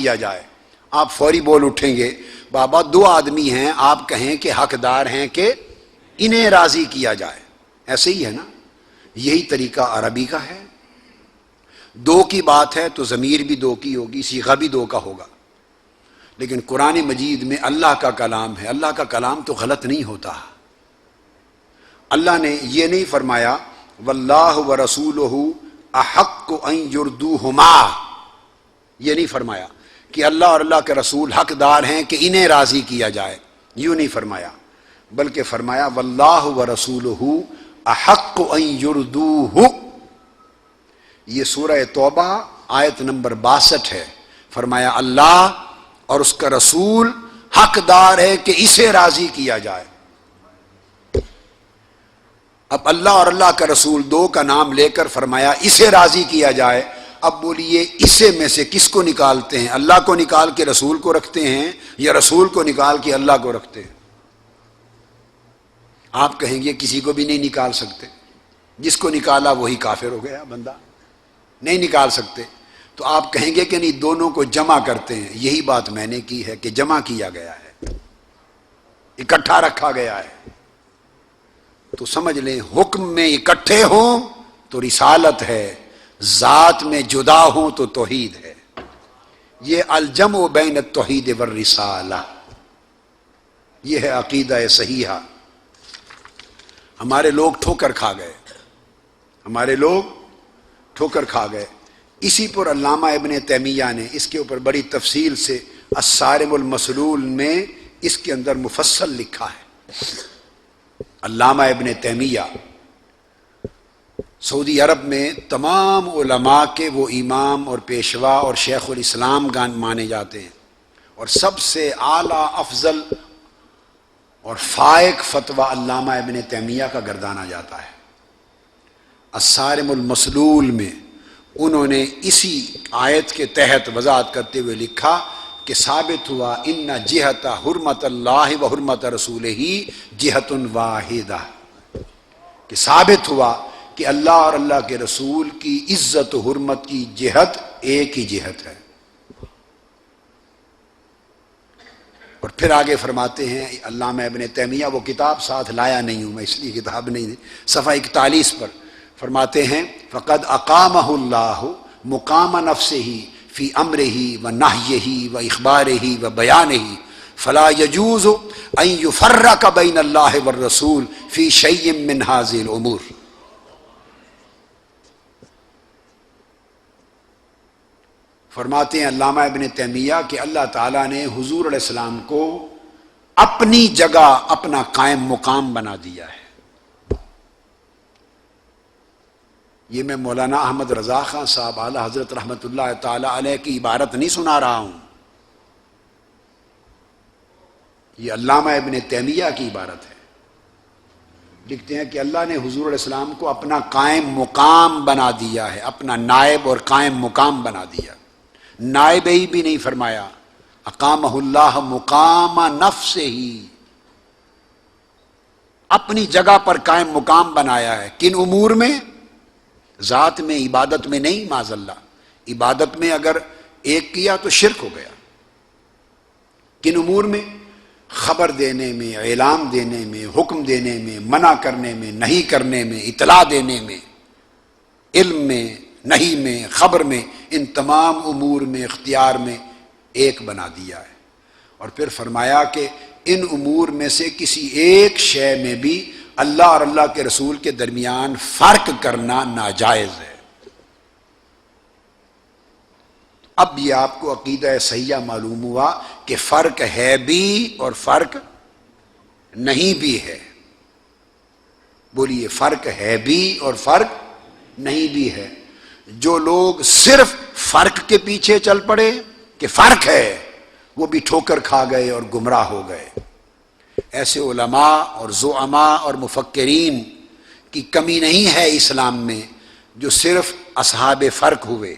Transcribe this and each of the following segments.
کیا جائے، آپ فوری بول اٹھیں گے بابا دو آدمی ہیں، آپ کہیں کہ حقدار ہیں کہ انہیں راضی کیا جائے، ایسے ہی ہے نا، یہی طریقہ عربی کا ہے۔ دو کی بات ہے تو ضمیر بھی دو کی ہوگی، صیغہ بھی دو کا ہوگا، لیکن قرآن مجید میں اللہ کا کلام ہے، اللہ کا کلام تو غلط نہیں ہوتا۔ اللہ نے یہ نہیں فرمایا واللہ ورسولہ احق ان یردوہما، یہ نہیں فرمایا کہ اللہ اور اللہ کے رسول حقدار ہیں کہ انہیں راضی کیا جائے، یوں نہیں فرمایا، بلکہ فرمایا واللہ ورسولہ احق ان یردوہ۔ یہ سورہ توبہ آیت نمبر 62 ہے، فرمایا اللہ اور اس کا رسول حقدار ہے کہ اسے راضی کیا جائے۔ اب اللہ اور اللہ کا رسول دو کا نام لے کر فرمایا اسے راضی کیا جائے، اب بولیے اسے میں سے کس کو نکالتے ہیں؟ اللہ کو نکال کے رسول کو رکھتے ہیں یا رسول کو نکال کے اللہ کو رکھتے ہیں؟ آپ کہیں گے کسی کو بھی نہیں نکال سکتے، جس کو نکالا وہی کافر ہو گیا بندہ، نہیں نکال سکتے، تو آپ کہیں گے کہ نہیں دونوں کو جمع کرتے ہیں، یہی بات میں نے کی ہے کہ جمع کیا گیا ہے، اکٹھا رکھا گیا ہے۔ تو سمجھ لیں حکم میں اکٹھے ہوں تو رسالت ہے، ذات میں جدا ہوں تو توحید ہے۔ یہ الجمع بین التوحید والرسالہ، یہ ہے عقیدہ صحیحہ۔ ہمارے لوگ ٹھوکر کھا گئے، ہمارے لوگ ٹھوکر کھا گئے۔ اسی پر علامہ ابن تیمیہ نے اس کے اوپر بڑی تفصیل سے الصارم المسلول میں اس کے اندر مفصل لکھا ہے۔ علامہ ابن تیمیہ سعودی عرب میں تمام علماء کے وہ امام اور پیشوا اور شیخ الاسلام مانے جاتے ہیں، اور سب سے اعلیٰ افضل اور فائق فتویٰ علامہ ابن تیمیہ کا گردانا جاتا ہے۔ الصارم المسلول میں انہوں نے اسی آیت کے تحت وضاحت کرتے ہوئے لکھا کہ ثابت ہوا ان جہت حرمت اللہ و حرمت رسولہ جہت واحدہ، کہ ثابت ہوا کہ اللہ اور اللہ کے رسول کی عزت و حرمت کی جہت ایک ہی جہت ہے۔ اور پھر آگے فرماتے ہیں علامہ ابن تیمیہ، وہ کتاب ساتھ لایا نہیں ہوں میں اس لیے کتاب نہیں، صفحہ 41 پر فرماتے ہیں فقد اقامہ اللہ مقام نفسہ فی امرہ و نہیہ و اخبارہ و بیانہ فلا یجوز ان یفرق بین اللہ والرسول فی شیء من ہذہ الامور۔ فرماتے ہیں علامہ ابن تیمیہ کہ اللہ تعالیٰ نے حضور علیہ السلام کو اپنی جگہ اپنا قائم مقام بنا دیا ہے۔ یہ میں مولانا احمد رضا خان صاحب اعلی حضرت رحمۃ اللہ تعالی علیہ کی عبارت نہیں سنا رہا ہوں، یہ علامہ ابن تیمیہ کی عبارت ہے۔ لکھتے ہیں کہ اللہ نے حضور علیہ السلام کو اپنا قائم مقام بنا دیا ہے، اپنا نائب اور قائم مقام بنا دیا۔ نائب ہی بھی نہیں فرمایا، اقامہ اللہ مقام نفسہ ہی، اپنی جگہ پر قائم مقام بنایا ہے۔ کن امور میں؟ ذات میں، عبادت میں نہیں، معاذ اللہ، عبادت میں اگر ایک کیا تو شرک ہو گیا۔ کن امور میں؟ خبر دینے میں، اعلام دینے میں، حکم دینے میں، منع کرنے میں، نہیں کرنے میں، اطلاع دینے میں، علم میں، نہیں میں، خبر میں، ان تمام امور میں، اختیار میں ایک بنا دیا ہے۔ اور پھر فرمایا کہ ان امور میں سے کسی ایک شے میں بھی اللہ اور اللہ کے رسول کے درمیان فرق کرنا ناجائز ہے۔ اب یہ آپ کو عقیدہ صحیحہ معلوم ہوا کہ فرق ہے بھی اور فرق نہیں بھی ہے۔ بولیے فرق ہے بھی اور فرق نہیں بھی ہے۔ جو لوگ صرف فرق کے پیچھے چل پڑے کہ فرق ہے، وہ بھی ٹھوکر کھا گئے اور گمراہ ہو گئے۔ ایسے علماء اور زعماء اور مفکرین کی کمی نہیں ہے اسلام میں جو صرف اصحاب فرق ہوئے،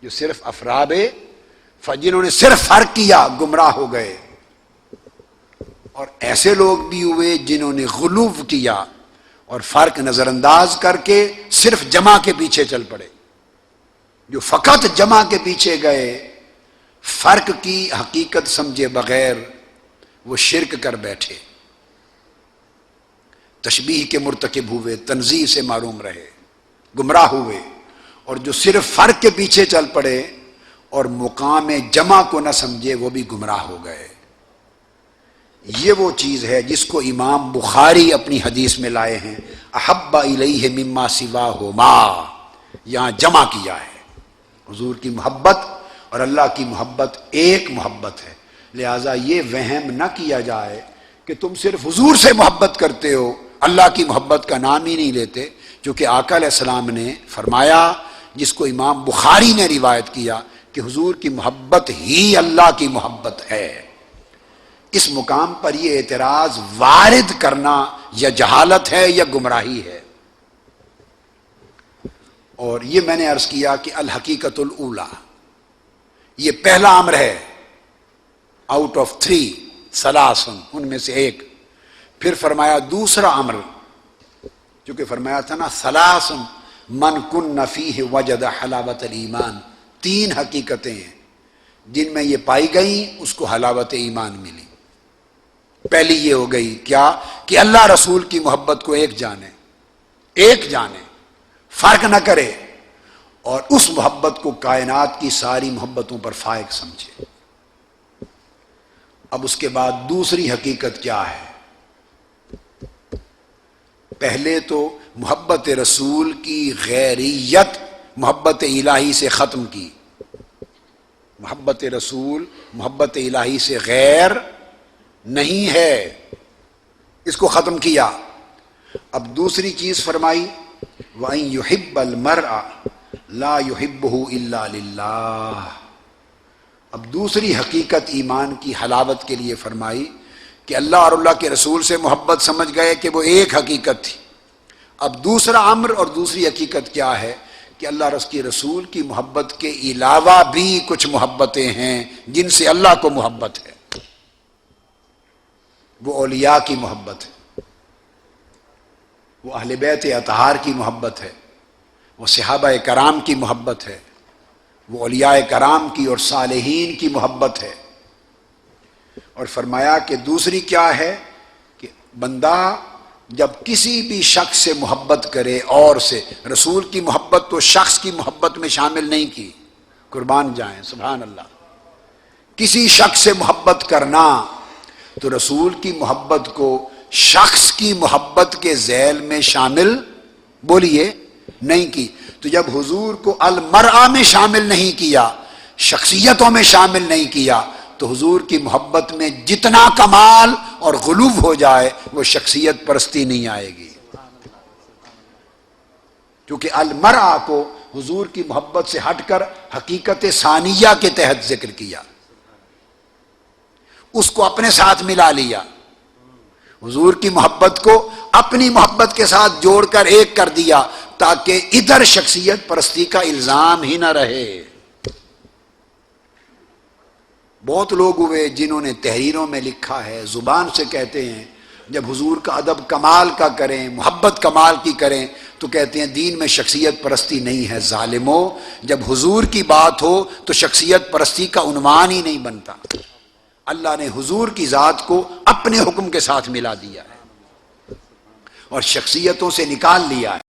جو صرف افراد جنہوں نے صرف فرق کیا گمراہ ہو گئے، اور ایسے لوگ بھی ہوئے جنہوں نے غلو کیا اور فرق نظر انداز کر کے صرف جمع کے پیچھے چل پڑے۔ جو فقط جمع کے پیچھے گئے، فرق کی حقیقت سمجھے بغیر وہ شرک کر بیٹھے، تشبیہ کے مرتکب ہوئے، تنزیہ سے معروم رہے، گمراہ ہوئے، اور جو صرف فرق کے پیچھے چل پڑے اور مقام جمع کو نہ سمجھے وہ بھی گمراہ ہو گئے۔ یہ وہ چیز ہے جس کو امام بخاری اپنی حدیث میں لائے ہیں، احب الیہ مما سواہما، یہاں جمع کیا ہے۔ حضور کی محبت اور اللہ کی محبت ایک محبت ہے، لہٰذا یہ وہم نہ کیا جائے کہ تم صرف حضور سے محبت کرتے ہو، اللہ کی محبت کا نام ہی نہیں لیتے، کیونکہ آقا علیہ السلام نے فرمایا، جس کو امام بخاری نے روایت کیا، کہ حضور کی محبت ہی اللہ کی محبت ہے۔ اس مقام پر یہ اعتراض وارد کرنا یا جہالت ہے یا گمراہی ہے۔ اور یہ میں نے عرض کیا کہ الحقیقت الاولی، یہ پہلا امر ہے، آؤٹ آف 3 ثلاثن، ان میں سے ایک۔ پھر فرمایا دوسرا امر، چونکہ فرمایا تھا نا ثلاثن من کن فیہ وجد حلاوت الایمان، 3 حقیقتیں ہیں جن میں یہ پائی گئیں اس کو حلاوت ایمان ملی۔ پہلی یہ ہو گئی کیا کہ اللہ رسول کی محبت کو ایک جانے، فرق نہ کرے، اور اس محبت کو کائنات کی ساری محبتوں پر فائق سمجھے۔ اب اس کے بعد دوسری حقیقت کیا ہے؟ پہلے تو محبت رسول کی غیریت محبت الہی سے ختم کی، محبت رسول محبت الہی سے غیر نہیں ہے، اس کو ختم کیا۔ اب دوسری چیز فرمائی، وَأَن يُحِبَّ الْمَرْءَ لَا يُحِبُّهُ إِلَّا لِلَّهِ۔ اب دوسری حقیقت ایمان کی حلاوت کے لیے فرمائی کہ اللہ اور اللہ کے رسول سے محبت سمجھ گئے کہ وہ ایک حقیقت تھی۔ اب دوسرا امر اور دوسری حقیقت کیا ہے کہ اللہ کے رسول کی محبت کے علاوہ بھی کچھ محبتیں ہیں جن سے اللہ کو محبت ہے۔ وہ اولیاء کی محبت ہے، وہ اہل بیت اطہار کی محبت ہے، وہ صحابہ کرام کی محبت ہے، وہ اولیاء کرام کی اور صالحین کی محبت ہے۔ اور فرمایا کہ دوسری کیا ہے کہ بندہ جب کسی بھی شخص سے محبت کرے، اور سے رسول کی محبت تو شخص کی محبت میں شامل نہیں کی، قربان جائیں، سبحان اللہ، کسی شخص سے محبت کرنا تو رسول کی محبت کو شخص کی محبت کے ذیل میں شامل بولیے نہیں کی۔ تو جب حضور کو المرأہ میں شامل نہیں کیا، شخصیتوں میں شامل نہیں کیا، تو حضور کی محبت میں جتنا کمال اور غلو ہو جائے وہ شخصیت پرستی نہیں آئے گی، کیونکہ المرأہ کو حضور کی محبت سے ہٹ کر حقیقت ثانیہ کے تحت ذکر کیا، اس کو اپنے ساتھ ملا لیا، حضور کی محبت کو اپنی محبت کے ساتھ جوڑ کر ایک کر دیا، تاکہ ادھر شخصیت پرستی کا الزام ہی نہ رہے۔ بہت لوگ ہوئے جنہوں نے تحریروں میں لکھا ہے، زبان سے کہتے ہیں، جب حضور کا ادب کمال کا کریں، محبت کمال کی کریں، تو کہتے ہیں دین میں شخصیت پرستی نہیں ہے۔ ظالمو، جب حضور کی بات ہو تو شخصیت پرستی کا عنوان ہی نہیں بنتا۔ اللہ نے حضور کی ذات کو اپنے حکم کے ساتھ ملا دیا ہے اور شخصیتوں سے نکال لیا ہے۔